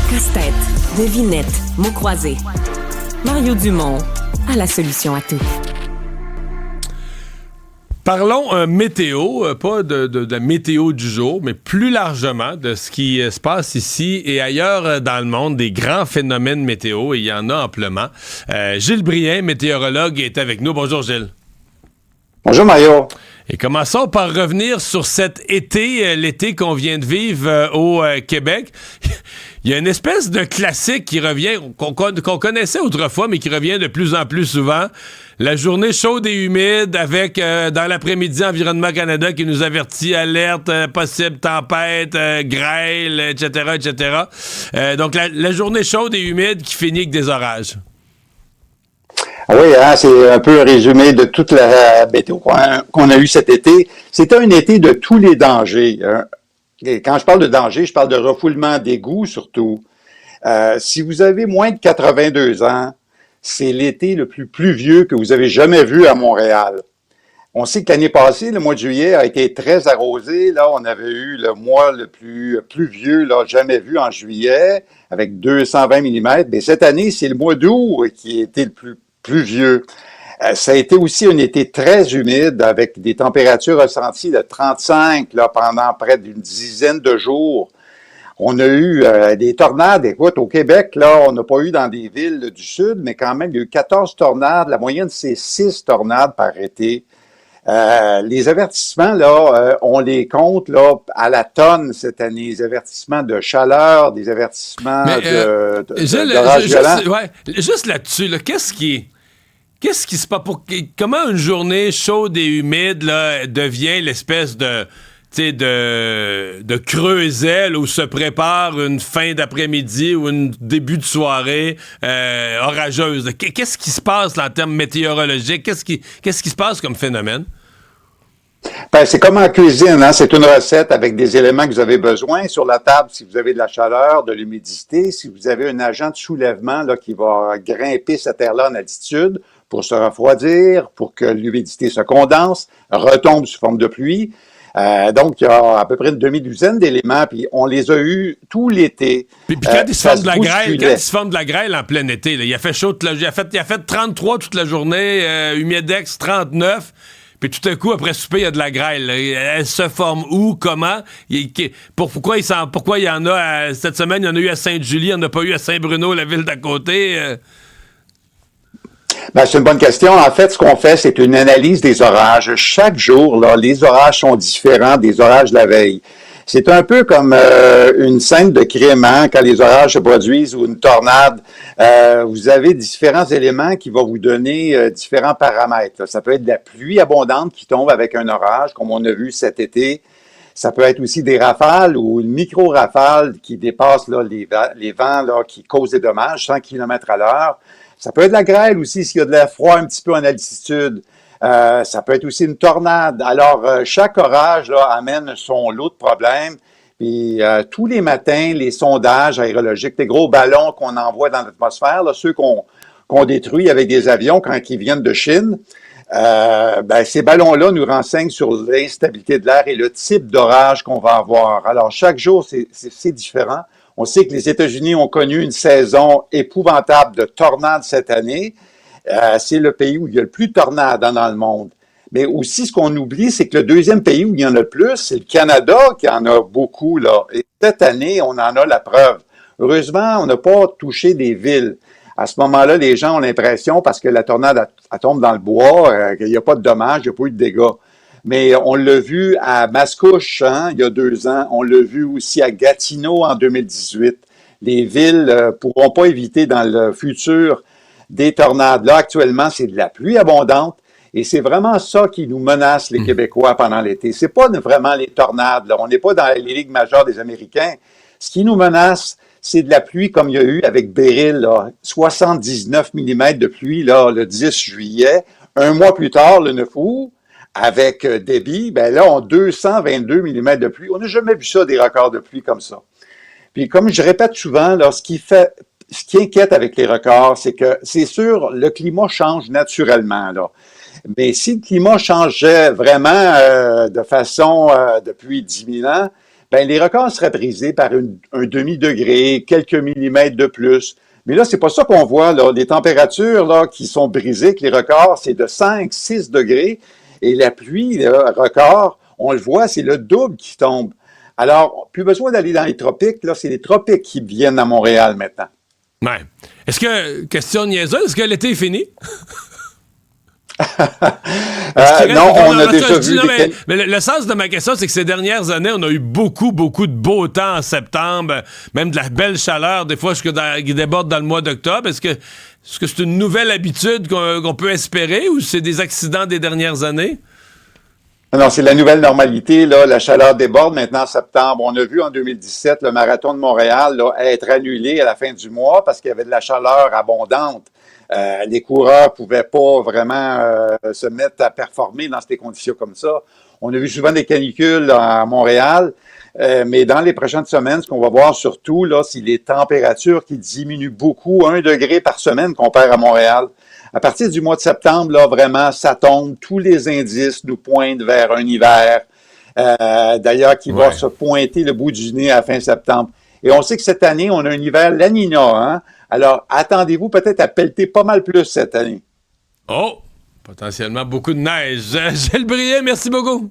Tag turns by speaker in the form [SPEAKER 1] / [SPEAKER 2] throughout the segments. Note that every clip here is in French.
[SPEAKER 1] Casse-tête, devinette, mots croisés. Mario Dumont a la solution à tout.
[SPEAKER 2] Parlons météo, pas de la météo du jour, mais plus largement de ce qui se passe ici et ailleurs dans le monde, des grands phénomènes météo, et il y en a amplement. Gilles Brien, météorologue, est avec nous. Bonjour Gilles.
[SPEAKER 3] Bonjour Mario.
[SPEAKER 2] Et commençons par revenir sur cet été, l'été qu'on vient de vivre au Québec. Il y a une espèce de classique qui revient, qu'on connaissait autrefois, mais qui revient de plus en plus souvent. La journée chaude et humide avec, dans l'après-midi, Environnement Canada qui nous avertit, alerte, possible tempête, grêle, etc., etc. Donc, la journée chaude et humide qui finit avec des orages.
[SPEAKER 3] Oui, c'est un peu un résumé de toute la météo qu'on a eue cet été. C'était un été de tous les dangers. Et quand je parle de danger, je parle de refoulement d'égouts surtout. Si vous avez moins de 82 ans, c'est l'été le plus pluvieux que vous avez jamais vu à Montréal. On sait que l'année passée, le mois de juillet a été très arrosé. Là, on avait eu le mois le plus pluvieux jamais vu en juillet, avec 220 mm. Mais cette année, c'est le mois d'août qui a été le plus pluvieux. Ça a été aussi un été très humide avec des températures ressenties de 35 pendant près d'une dizaine de jours. On a eu des tornades. Écoute, au Québec, on n'a pas eu dans des villes du sud, mais quand même, il y a eu 14 tornades. La moyenne, c'est 6 tornades par été. Les avertissements, on les compte à la tonne cette année. Les avertissements de chaleur, des avertissements d'orage violent.
[SPEAKER 2] Juste là-dessus, qu'est-ce qui se passe comment une journée chaude et humide devient l'espèce de creuset où se prépare une fin d'après-midi ou un début de soirée orageuse? Qu'est-ce qui se passe là, en termes météorologiques? Qu'est-ce qui se passe comme phénomène?
[SPEAKER 3] Ben, c'est comme en cuisine, c'est une recette avec des éléments que vous avez besoin. Sur la table, si vous avez de la chaleur, de l'humidité, si vous avez un agent de soulèvement qui va grimper cette air-là en altitude pour se refroidir, pour que l'humidité se condense, retombe sous forme de pluie. Donc, il y a à peu près une demi-douzaine d'éléments, puis on les a eus tout l'été.
[SPEAKER 2] Puis quand il se forme de la grêle en plein été, il a fait chaud, il a fait 33 toute la journée, humidex 39, puis tout à coup, après souper, il y a de la grêle. Elle se forme où, comment? Pourquoi il y en a, cette semaine, il y en a eu à Sainte-Julie, il n'y en a pas eu à Saint-Bruno, la ville d'à côté?
[SPEAKER 3] Ben, c'est une bonne question. En fait, ce qu'on fait, c'est une analyse des orages. Chaque jour, les orages sont différents des orages de la veille. C'est un peu comme une scène de crime, quand les orages se produisent ou une tornade. Vous avez différents éléments qui vont vous donner différents paramètres. Ça peut être de la pluie abondante qui tombe avec un orage, comme on a vu cet été. Ça peut être aussi des rafales ou une micro-rafale qui dépasse les vents qui causent des dommages, 100 km à l'heure. Ça peut être de la grêle aussi s'il y a de l'air froid un petit peu en altitude. Ça peut être aussi une tornade. Alors, chaque orage amène son lot de problèmes. Puis, tous les matins, les sondages aérologiques, les gros ballons qu'on envoie dans l'atmosphère, ceux qu'on détruit avec des avions quand ils viennent de Chine, ces ballons-là nous renseignent sur l'instabilité de l'air et le type d'orage qu'on va avoir. Alors, chaque jour, c'est différent. On sait que les États-Unis ont connu une saison épouvantable de tornades cette année. C'est le pays où il y a le plus de tornades dans le monde. Mais aussi, ce qu'on oublie, c'est que le deuxième pays où il y en a le plus, c'est le Canada qui en a beaucoup. Et cette année, on en a la preuve. Heureusement, on n'a pas touché des villes. À ce moment-là, les gens ont l'impression, parce que la tornade elle tombe dans le bois, qu'il n'y a pas de dommages, il n'y a pas eu de dégâts. Mais on l'a vu à Mascouche, il y a 2 ans. On l'a vu aussi à Gatineau en 2018. Les villes pourront pas éviter dans le futur des tornades. Là, actuellement, c'est de la pluie abondante. Et c'est vraiment ça qui nous menace, les Québécois, pendant l'été. C'est pas vraiment les tornades. On n'est pas dans les ligues majeures des Américains. Ce qui nous menace, c'est de la pluie comme il y a eu avec Beryl, 79 mm de pluie le 10 juillet. Un mois plus tard, le 9 août, avec Débit, on a 222 mm de pluie. On n'a jamais vu ça, des records de pluie comme ça. Puis comme je répète souvent, ce qui inquiète avec les records, c'est que c'est sûr, le climat change naturellement. Mais si le climat changeait vraiment de façon depuis 10 000 ans, ben, les records seraient brisés par un demi-degré, quelques millimètres de plus. Mais là, c'est pas ça qu'on voit, là. Les températures, là, qui sont brisées, que les records, c'est de 5, 6 degrés. Et la pluie, là, record, on le voit, c'est le double qui tombe. Alors, plus besoin d'aller dans les tropiques, là, c'est les tropiques qui viennent à Montréal maintenant.
[SPEAKER 2] Ouais. Est-ce que, question niaiseuse, est-ce que l'été est fini?
[SPEAKER 3] Non, on a déjà vu...
[SPEAKER 2] Mais le sens de ma question, c'est que ces dernières années, on a eu beaucoup, beaucoup de beau temps en septembre, même de la belle chaleur, des fois qui déborde dans le mois d'octobre. Est-ce que c'est une nouvelle habitude qu'on peut espérer ou c'est des accidents des dernières années?
[SPEAKER 3] Non, c'est la nouvelle normalité, là. La chaleur déborde maintenant en septembre. On a vu en 2017 le marathon de Montréal là, être annulé à la fin du mois parce qu'il y avait de la chaleur abondante. Les coureurs pouvaient pas vraiment se mettre à performer dans ces conditions comme ça. On a vu souvent des canicules à Montréal, mais dans les prochaines semaines, ce qu'on va voir surtout, là, c'est les températures qui diminuent beaucoup, 1 degré par semaine comparé à Montréal. À partir du mois de septembre, là, vraiment, ça tombe. Tous les indices nous pointent vers un hiver, d'ailleurs, qui va se pointer le bout du nez à fin septembre. Et on sait que cette année, on a un hiver La Nina, hein? Alors, attendez-vous peut-être à pelleter pas mal plus cette année.
[SPEAKER 2] Oh! Potentiellement beaucoup de neige. Gilles Brier, merci beaucoup.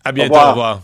[SPEAKER 2] À bientôt.
[SPEAKER 3] Au revoir.
[SPEAKER 2] Au revoir.